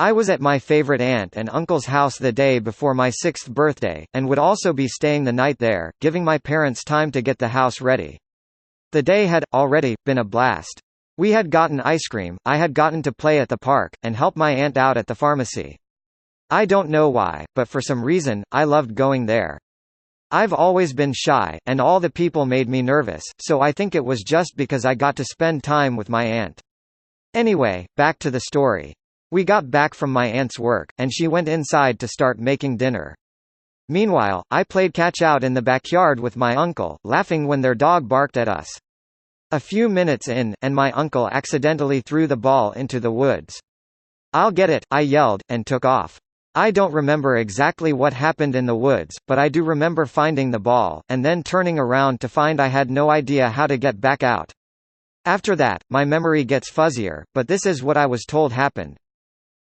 I was at my favorite aunt and uncle's house the day before my 6th birthday, and would also be staying the night there, giving my parents time to get the house ready. The day had, already, been a blast. We had gotten ice cream, I had gotten to play at the park, and help my aunt out at the pharmacy. I don't know why, but for some reason, I loved going there. I've always been shy, and all the people made me nervous, so I think it was just because I got to spend time with my aunt. Anyway, back to the story. We got back from my aunt's work, and she went inside to start making dinner. Meanwhile, I played catch out in the backyard with my uncle, laughing when their dog barked at us. A few minutes in, and my uncle accidentally threw the ball into the woods. "I'll get it," I yelled, and took off. I don't remember exactly what happened in the woods, but I do remember finding the ball, and then turning around to find I had no idea how to get back out. After that, my memory gets fuzzier, but this is what I was told happened.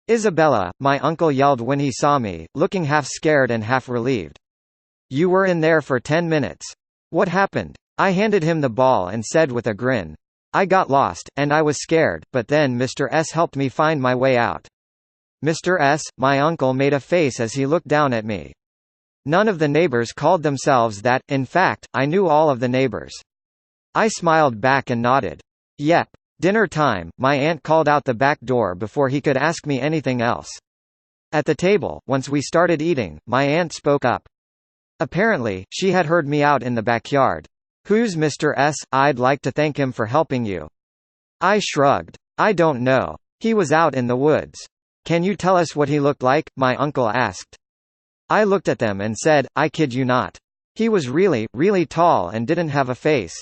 "Isabella," my uncle yelled when he saw me, looking half scared and half relieved. "You were in there for 10 minutes. What happened?" I handed him the ball and said with a grin. "I got lost, and I was scared, but then Mr. S helped me find my way out." "Mr. S?" My uncle made a face as he looked down at me. None of the neighbors called themselves that, in fact, I knew all of the neighbors. I smiled back and nodded. "Yep. Dinner time," my aunt called out the back door before he could ask me anything else. At the table, once we started eating, my aunt spoke up. Apparently, she had heard me out in the backyard. "Who's Mr. S? I'd like to thank him for helping you." I shrugged. "I don't know. He was out in the woods." "Can you tell us what he looked like?" my uncle asked. I looked at them and said, "I kid you not. He was really, really tall and didn't have a face."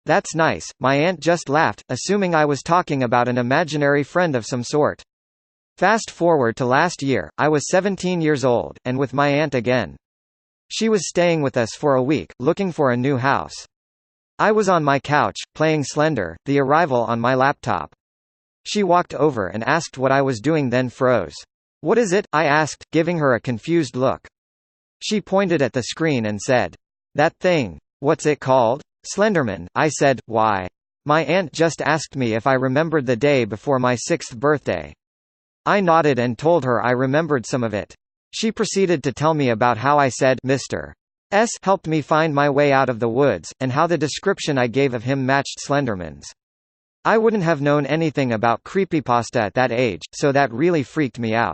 "That's nice." My aunt just laughed, assuming I was talking about an imaginary friend of some sort. Fast forward to last year, I was 17 years old, and with my aunt again. She was staying with us for a week, looking for a new house. I was on my couch, playing Slender, The Arrival on my laptop. She walked over and asked what I was doing, then froze. "What is it?" I asked, giving her a confused look. She pointed at the screen and said, "That thing. What's it called?" "Slenderman," I said. "Why?" My aunt just asked me if I remembered the day before my 6th birthday. I nodded and told her I remembered some of it. She proceeded to tell me about how I said Mr. S helped me find my way out of the woods, and how the description I gave of him matched Slenderman's. I wouldn't have known anything about creepypasta at that age, so that really freaked me out.